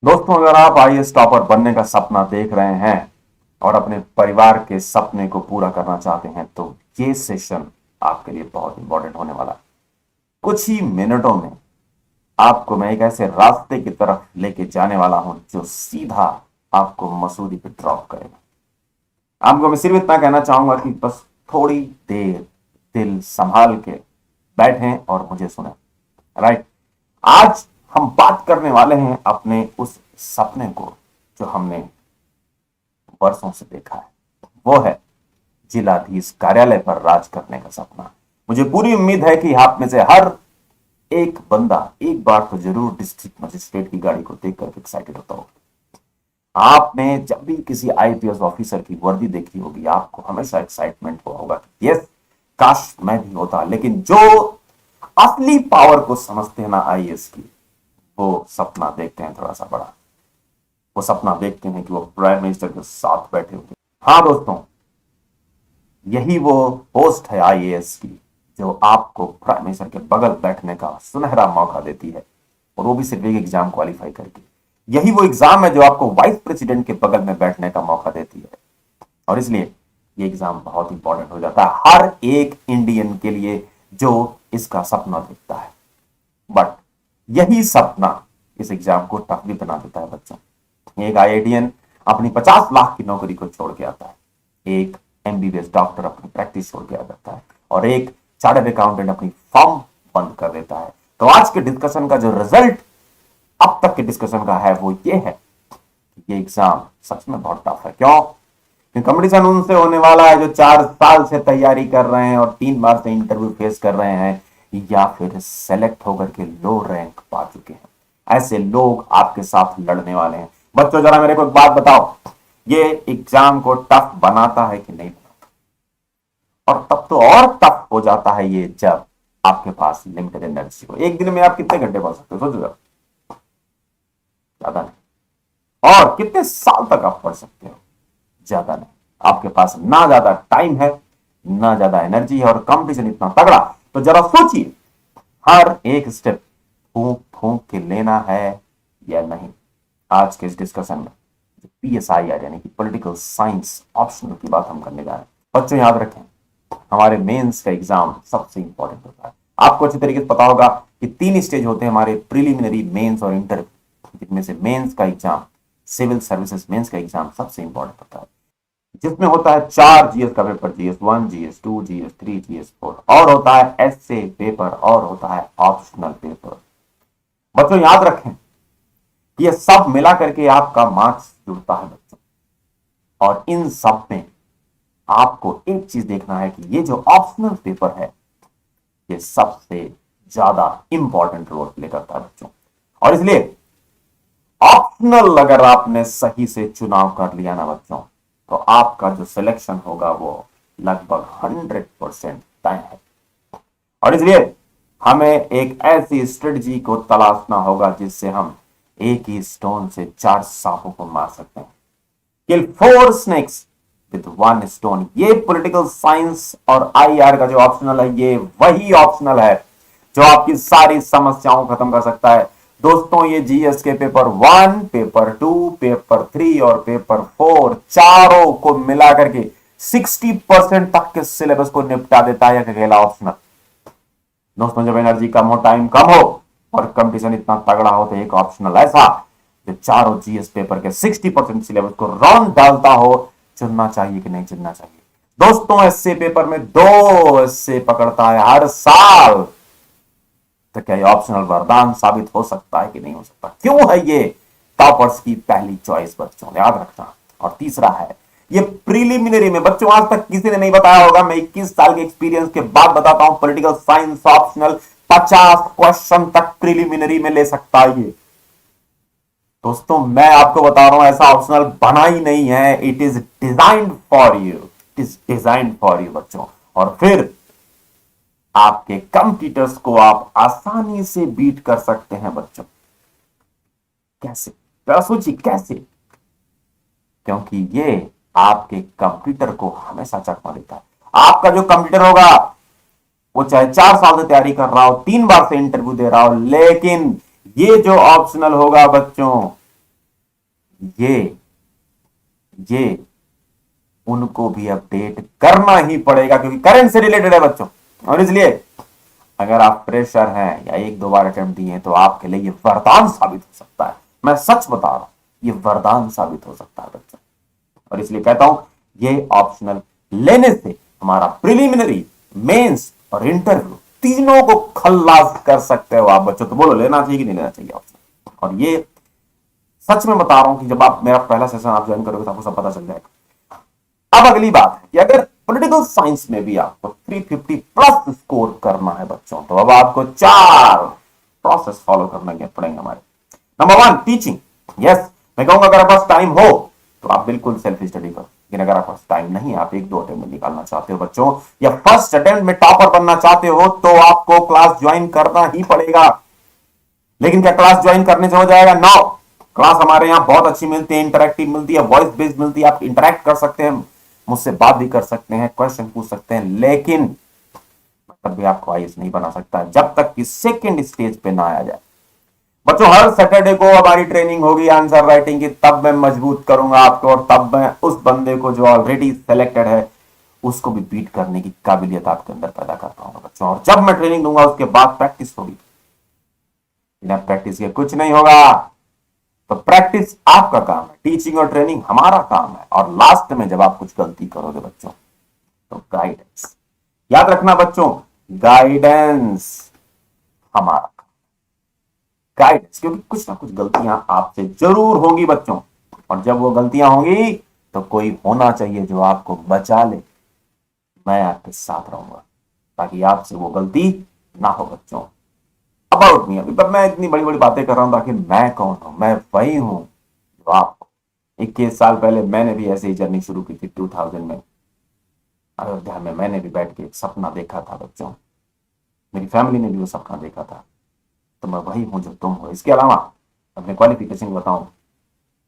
दोस्तों, अगर आप आईएएस टॉपर बनने का सपना देख रहे हैं और अपने परिवार के सपने को पूरा करना चाहते हैं तो ये सेशन आपके लिए बहुत इंपॉर्टेंट होने वाला है। कुछ ही मिनटों में आपको मैं एक ऐसे रास्ते की तरफ लेके जाने वाला हूं जो सीधा आपको मसूरी पे ड्रॉप करेगा। आपको मैं सिर्फ इतना कहना चाहूंगा कि बस थोड़ी देर दिल संभाल के बैठें और मुझे सुने। राइट। आज हम बात करने वाले हैं अपने उस सपने को जो हमने वर्षों से देखा है। वो है जिलाधीश कार्यालय पर राज करने का सपना। मुझे पूरी उम्मीद है कि आप में से हर एक बंदा एक बार तो जरूर डिस्ट्रिक्ट मजिस्ट्रेट की गाड़ी को देखकर एक्साइटेड होता होगा। आपने जब भी किसी आईपीएस ऑफिसर की वर्दी देखी होगी आपको हमेशा एक्साइटमेंट हुआ होगा कि यस, काश मैं भी होता। लेकिन जो असली पावर को समझते हैं ना आईएएस की, वो सपना देखते हैं थोड़ा सा बड़ा। वो सपना देखते हैं कि वो प्राइम मिनिस्टर के साथ बैठे होते। हाँ दोस्तों, यही वो पोस्ट है आईएएस की जो आपको प्राइम मिनिस्टर के बगल बैठने का सुनहरा मौका देती है, और वो भी सिर्फ एक एग्जाम क्वालिफाई करके। यही वो एग्जाम है जो आपको वाइस प्रेसिडेंट के बगल में बैठने का मौका देती है। और इसलिए ये एग्जाम बहुत इंपॉर्टेंट हो जाता है हर एक इंडियन के लिए जो इसका सपना देखता है। बट यही सपना इस एग्जाम को टफ भी बना देता है बच्चों। एक आईआईटीएन अपनी 50 लाख की नौकरी को छोड़ के आता है, एक एमबीबीएस डॉक्टर अपनी प्रैक्टिस छोड़ के आ जाता है, और एक चार्टर्ड अकाउंटेंट अपनी फर्म बंद कर देता है। तो आज के डिस्कशन का जो रिजल्ट अब तक के डिस्कशन का है वो ये है कि ये एग्जाम सच में बहुत टफ है। क्यों? क्योंकि कंपटीशन उनसे होने वाला है जो 4 साल से तैयारी कर रहे हैं और 3 बार से इंटरव्यू फेस कर रहे हैं, या फिर सेलेक्ट होकर के लो रैंक पा चुके हैं। ऐसे लोग आपके साथ लड़ने वाले हैं। बच्चों, जरा मेरे को एक बात बताओ, ये एग्जाम को टफ बनाता है कि नहीं बनाता? और तब तो और टफ हो जाता है ये जब आपके पास लिमिटेड एनर्जी हो। एक दिन में आप कितने घंटे पढ़ सकते हो? सोचो जरा। ज्यादा नहीं। और कितने साल तक आप पढ़ सकते हो? ज्यादा नहीं। आपके पास ना ज्यादा टाइम है, ना ज्यादा एनर्जी है, और कंपटीशन इतना तगड़ा। तो जरा सोचिए, हर एक स्टेप फूंक फूंक के लेना है या नहीं। आज के इस डिस्कशन में पीएसआईआर यानी कि पॉलिटिकल साइंस ऑप्शनल की बात हम करने जा रहे हैं। बच्चों याद रखें, हमारे मेंस का एग्जाम सबसे इंपॉर्टेंट होता है। आपको अच्छी तरीके से पता होगा कि 3 स्टेज होते हैं हमारे प्रीलिमिनरी, मेंस और इंटरव्यू, जिनमें से मेंस का एग्जाम, सिविल सर्विसेज मेंस का एग्जाम सबसे इंपॉर्टेंट होता है, जिसमें होता है 4 जीएस का paper, GS 1, GS 2, GS 3, GS 4, और होता है एसए पेपर, और होता है ऑप्शनल पेपर। बच्चों याद रखें, ये सब मिला करके आपका मार्क्स जुड़ता है बच्चों। और इन सब में आपको एक चीज देखना है कि ये जो ऑप्शनल पेपर है ये सबसे ज्यादा इंपॉर्टेंट रोल प्ले करता है बच्चों। और इसलिए ऑप्शनल अगर आपने सही से चुनाव कर लिया ना बच्चों, तो आपका जो सिलेक्शन होगा वो लगभग 100% तय है। और इसलिए हमें एक ऐसी स्ट्रेटजी को तलाशना होगा जिससे हम एक ही स्टोन से 4 सांपों को मार सकते हैं। किल 4 snakes विद 1 stone। ये पॉलिटिकल साइंस और आईआर का जो ऑप्शनल है, ये वही ऑप्शनल है जो आपकी सारी समस्याओं को खत्म कर सकता है। दोस्तों, ये जीएस के पेपर 1, पेपर 2, पेपर 3 और पेपर 4 चारों को मिला करके 60% तक के सिलेबस को निपटा देता है अकेला ऑप्शनल। दोस्तों, जब एनर्जी कम हो, टाइम कम हो और कंपटीशन इतना तगड़ा हो, तो एक ऑप्शनल ऐसा जो चारों जीएस पेपर के 60% सिलेबस को रौंद डालता हो, चुनना चाहिए कि नहीं चुनना चाहिए? दोस्तों, एसए पेपर में 2 एसए पकड़ता है हर साल। तो क्या ये ऑप्शनल वरदान साबित हो सकता है कि नहीं हो सकता? क्यों है ये टॉपर्स की पहली चॉइस बच्चों, याद रखना। और तीसरा है ये प्रीलिमिनरी में। बच्चों, आज तक किसी ने नहीं बताया होगा, मैं 21 साल के एक्सपीरियंस के बाद बताता हूं, पॉलिटिकल साइंस ऑप्शनल 50 क्वेश्चन तक प्रीलिमिनरी में ले सकता है ये। दोस्तों, मैं आपको बता रहा हूं, ऐसा ऑप्शनल बना ही नहीं है। It is designed for you, it is designed for you बच्चों। और फिर आपके कंप्यूटर्स को आप आसानी से बीट कर सकते हैं बच्चों। कैसे? जरा सोचिए कैसे। क्योंकि ये आपके कंप्यूटर को हमेशा चकमा देता है। आपका जो कंप्यूटर होगा वो चाहे 4 साल से तैयारी कर रहा हो, 3 बार से इंटरव्यू दे रहा हो, लेकिन ये जो ऑप्शनल होगा बच्चों, ये उनको भी अपडेट करना ही पड़ेगा क्योंकि करंट से रिलेटेड है बच्चों। और इसलिए अगर आप प्रेशर हैं या एक दो बार अटेम्प्ट दिए हैं तो आपके लिए ये वरदान साबित हो सकता है। मैं सच बता रहा हूं, ये वरदान साबित हो सकता है बच्चों। और इसलिए कहता हूं ये ऑप्शनल लेने से हमारा प्रिलिमिनरी, मेंस और इंटरव्यू तीनों को खल्लास कर सकते हो आप बच्चों। तो बोलो लेना चाहिए कि नहीं लेना चाहिए ऑप्शनल। और ये सच में बता रहा हूं कि जब आप मेरा पहला सेशन आप ज्वाइन करोगे तो आपको सब पता चल जाएगा। अब अगली बात है कि अगर पॉलिटिकल साइंस में भी आपको 350 प्लस स्कोर करना है बच्चों तो अब आपको 4 प्रोसेस फॉलो करने पड़ेंगे हमारे। Number 1 teaching. यस, मैं कहूंगा अगर आपके पास टाइम हो तो आप बिल्कुल सेल्फ स्टडी करो, लेकिन अगर आपके पास टाइम नहीं है, आप एक दो अटेम्प्ट में निकालना चाहते हो बच्चों या फर्स्ट अटेम्प्ट में टॉपर बनना चाहते हो तो आपको क्लास ज्वाइन करना ही पड़ेगा। लेकिन क्या क्लास ज्वाइन करने से हो जाएगा? नो। क्लास हमारे यहाँ बहुत अच्छी मिलती है, इंटरेक्टिव मिलती है, वॉइस बेस्ड मिलती है, आप इंटरेक्ट कर सकते हैं, मुझसे बात भी कर सकते हैं, क्वेश्चन पूछ सकते हैं, लेकिन तब भी आपको आईएएस नहीं बना सकता जब तक कि सेकंड स्टेज पे ना आ जाए। बच्चों हर सैटरडे को हमारी ट्रेनिंग होगी आंसर राइटिंग की, तब मैं मजबूत करूंगा आपको और तब मैं उस बंदे को जो ऑलरेडी सेलेक्टेड है उसको भी बीट करने की काबिलियत आपके अंदर पैदा कर पाऊंगा बच्चों। और जब मैं ट्रेनिंग दूंगा उसके बाद प्रैक्टिस होगी, बिना प्रैक्टिस के कुछ नहीं होगा। तो प्रैक्टिस आपका काम है, टीचिंग और ट्रेनिंग हमारा काम है। और लास्ट में जब आप कुछ गलती करोगे बच्चों तो गाइडेंस याद रखना बच्चों, गाइडेंस हमारा गाइडेंस, क्योंकि कुछ ना कुछ गलतियां आपसे जरूर होंगी बच्चों। और जब वो गलतियां होंगी तो कोई होना चाहिए जो आपको बचा ले। मैं आपके साथ रहूंगा ताकि आपसे वो गलती ना हो बच्चों। अबाउट मी, अभी तब मैं इतनी बड़ी बड़ी बातें कर रहा हूं ताकि मैं कौन हूं? मैं वही हूं जो आप 21 साल पहले मैंने भी ऐसे ही जर्नी शुरू की थी 2000 में अयोध्या में। मैंने भी बैठ के एक सपना देखा था बच्चों, मेरी फैमिली ने भी वो सपना देखा था। तो मैं वही हूं जो तुम हो। इसके अलावा अपने क्वालिफिकेशन बताऊं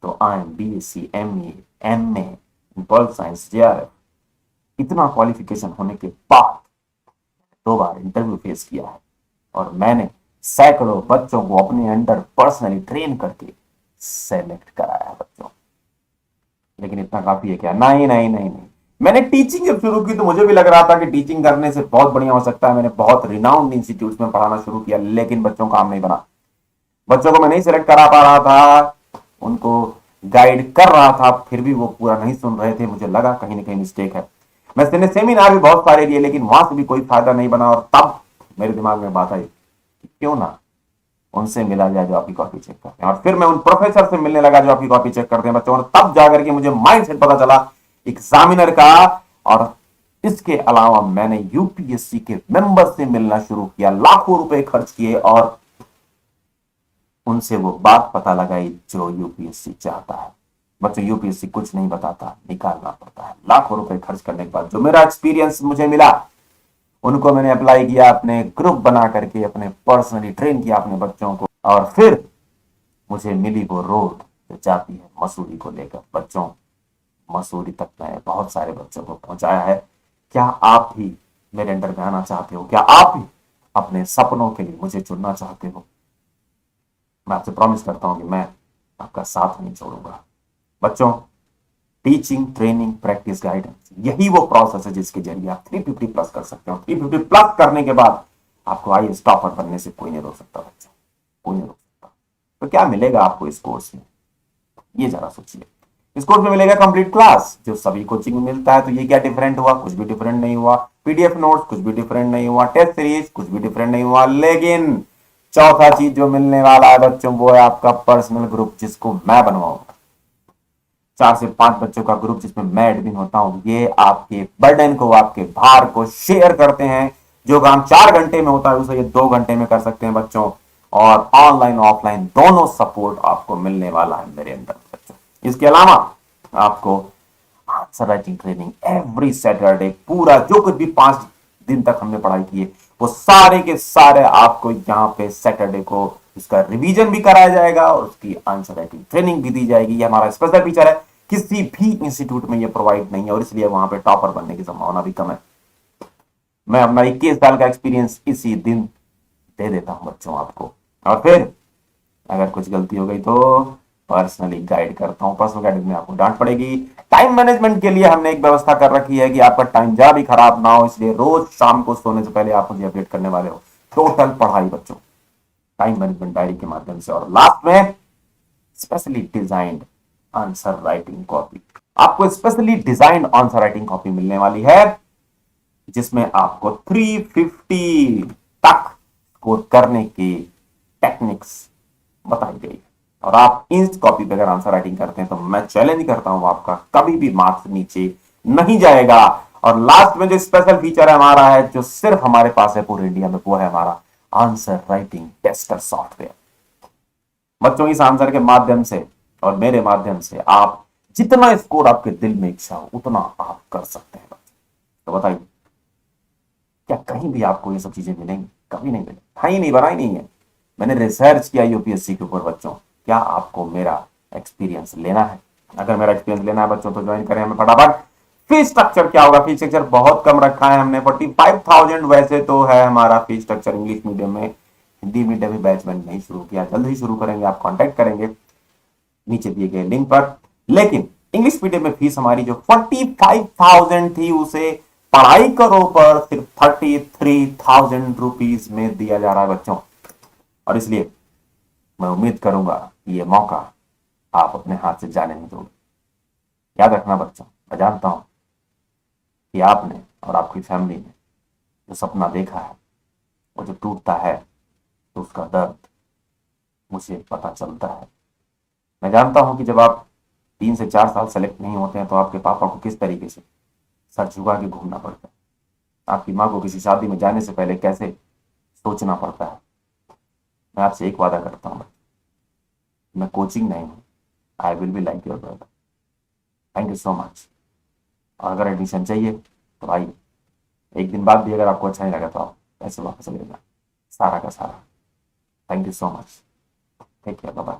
तो I am BSc MA MA in political science JRF। इतना क्वालिफिकेशन होने के बाद 2 बार इंटरव्यू फेस किया है और मैंने सैकड़ों बच्चों को अपने अंडर पर्सनली ट्रेन करके सेलेक्ट कराया है बच्चों। लेकिन इतना काफी है क्या? नहीं नहीं नहीं नहीं। मैंने टीचिंग जब शुरू की तो मुझे भी लग रहा था कि टीचिंग करने से बहुत बढ़िया हो सकता है। मैंने बहुत रिनाउंड इंस्टीट्यूट में पढ़ाना शुरू किया, लेकिन बच्चों काम नहीं बना। बच्चों को मैं नहीं सिलेक्ट करा पा रहा था, उनको गाइड कर रहा था, फिर भी वो पूरा नहीं सुन रहे थे। मुझे लगा कहीं ना कहीं मिस्टेक है। मैंने सेमिनार भी बहुत सारे लिए लेकिन वहां से भी कोई फायदा नहीं बना। और तब मेरे दिमाग में बात आई कि क्यों ना उनसे मिला जाए जो आपकी कॉपी चेक करते हैं। और फिर मैं उन प्रोफेसर से मिलने लगा जो आपकी कॉपी चेक करते हैं बच्चों। और तब जाकर के मुझे माइंडसेट पता चला एग्जामिनर का। और इसके अलावा मैंने यूपीएससी के मेंबर से मिलना शुरू किया, लाखों रुपए खर्च किए और उनसे वो बात पता लगाई जो यूपीएससी चाहता है। बच्चों यूपीएससी कुछ नहीं बताता, निकालना पड़ता है। लाखों रुपए खर्च करने के बाद जो मेरा एक्सपीरियंस मुझे मिला उनको मैंने अप्लाई किया, अपने ग्रुप बना करके अपने पर्सनली ट्रेन किया अपने बच्चों को। और फिर मुझे मिली वो रोड जो जाती है मसूरी को लेकर। बच्चों मसूरी तक मैं बहुत सारे बच्चों को पहुंचाया है। क्या आप भी मेरे अंडर में आना चाहते हो? क्या आप भी अपने सपनों के लिए मुझे चुनना चाहते हो? मैं आपसे प्रॉमिस करता हूं कि मैं आपका साथ नहीं छोड़ूंगा बच्चों। टीचिंग, ट्रेनिंग, प्रैक्टिस, गाइडेंस, यही वो प्रोसेस है जिसके जरिए आप 350 प्लस कर सकते हो। 350 प्लस करने के बाद आपको आईएएस टॉपर बनने से कोई नहीं रोक सकता बच्चों, कोई नहीं रोक सकता। तो क्या मिलेगा आपको इस कोर्स में? ये जरा सोचिए। इस कोर्स में मिलेगा कंप्लीट क्लास जो सभी कोचिंग में मिलता है। तो ये क्या डिफरेंट हुआ? कुछ भी डिफरेंट नहीं हुआ। पीडीएफ नोट्स कुछ भी डिफरेंट नहीं हुआ। टेस्ट सीरीज कुछ भी डिफरेंट नहीं हुआ। लेकिन चौथा चीज जो मिलने वाला है बच्चों वो है आपका पर्सनल ग्रुप जिसको मैं बनवाऊंगा। 4 से 5 बच्चों का ग्रुप जिसमें मैं एडमिन होता हूं। ये आपके बर्डन को, आपके भार को शेयर करते हैं। जो काम 4 घंटे में होता है उसे ये 2 घंटे में कर सकते हैं बच्चों। और ऑनलाइन ऑफलाइन दोनों सपोर्ट आपको मिलने वाला है मेरे अंदर बच्चों। इसके अलावा आपको answer writing training every Saturday, पूरा जो कुछ भी 5 दिन तक हमने पढ़ाई की है वो सारे के सारे आपको यहाँ पे सैटरडे को उसका रिवीजन भी कराया जाएगा और उसकी आंसर राइटिंग ट्रेनिंग भी दी जाएगी। ये हमारा स्पेशल फीचर है, किसी भी इंस्टीट्यूट में ये प्रोवाइड नहीं है और इसलिए वहां पे टॉपर बनने की संभावना भी कम है। मैं अपना 21 साल का एक्सपीरियंस इसी दिन दे देता हूं बच्चों आपको। और फिर अगर कुछ गलती हो गई तो पर्सनली गाइड करता हूं। पर्सनल गाइड में आपको डांट पड़ेगी। टाइम मैनेजमेंट के लिए हमने एक व्यवस्था कर रखी है कि आपका टाइम जरा भी खराब ना हो, इसलिए रोज शाम को सोने से पहले आप मुझे अपडेट करने वाले हो। टोटल पढ़ाई बच्चों टाइम मैनेजमेंट डायरी के माध्यम से। और लास्ट में specially designed answer writing copy, आपको specially designed answer writing copy मिलने वाली है, जिसमें आपको 350 तक स्कोर करने की टेक्निक्स बताई गई है। और आप इस कॉपी पे अगर आंसर राइटिंग करते हैं तो मैं चैलेंज करता हूं आपका कभी भी मार्क्स नीचे नहीं जाएगा। और लास्ट में जो स्पेशल फीचर है हमारा है, जो सिर्फ हमारे पास है पूरे इंडिया में, वो है हमारा आंसर राइटिंग टेस्टर सॉफ्टवेयर। बच्चों इस आंसर के माध्यम से और मेरे माध्यम से आप जितना स्कोर आपके दिल में इच्छा हो उतना आप कर सकते हैं। तो बताइए क्या कहीं भी आपको ये सब चीजें मिलेंगी? कभी नहीं मिलेगी, है ही नहीं, बना ही नहीं है। मैंने रिसर्च किया यूपीएससी के ऊपर बच्चों। क्या आपको मेरा एक्सपीरियंस लेना है? अगर मेरा एक्सपीरियंस लेना है बच्चों तो ज्वाइन करें हमें फटाफट। फीस स्ट्रक्चर क्या होगा? फीस स्ट्रक्चर बहुत कम रखा है हमने, 45,000 वैसे तो है हमारा फीस स्ट्रक्चर इंग्लिश मीडियम में। हिंदी मीडियम में बैच मैंने नहीं शुरू किया, जल्द ही शुरू करेंगे, आप कांटेक्ट करेंगे नीचे दिए गए लिंक पर। लेकिन इंग्लिश मीडियम में फीस हमारी जो 45,000 थी उसे पढ़ाई करो पर सिर्फ 33,000 रुपीज में दिया जा रहा है बच्चों। और इसलिए मैं उम्मीद करूंगा कि यह मौका आप अपने हाथ से जाने नहीं दोगे। याद रखना बच्चों, मैं जानता हूं कि आपने और आपकी फैमिली ने जो सपना देखा है वो जो टूटता है तो उसका दर्द मुझे पता चलता है। मैं जानता हूं कि जब आप 3 से 4 साल सेलेक्ट नहीं होते हैं तो आपके पापा को किस तरीके से सर झुका के घूमना पड़ता है, आपकी माँ को किसी शादी में जाने से पहले कैसे सोचना पड़ता है। मैं आपसे एक वादा करता हूं, मैं कोचिंग नहीं हूं, I will be like your brother. Thank you so much. और अगर एडमिशन चाहिए तो आइए, एक दिन बाद भी अगर आपको अच्छा नहीं लगा तो आप पैसे वापस ले लेना, सारा का सारा। Thank you so much, take care, bye bye.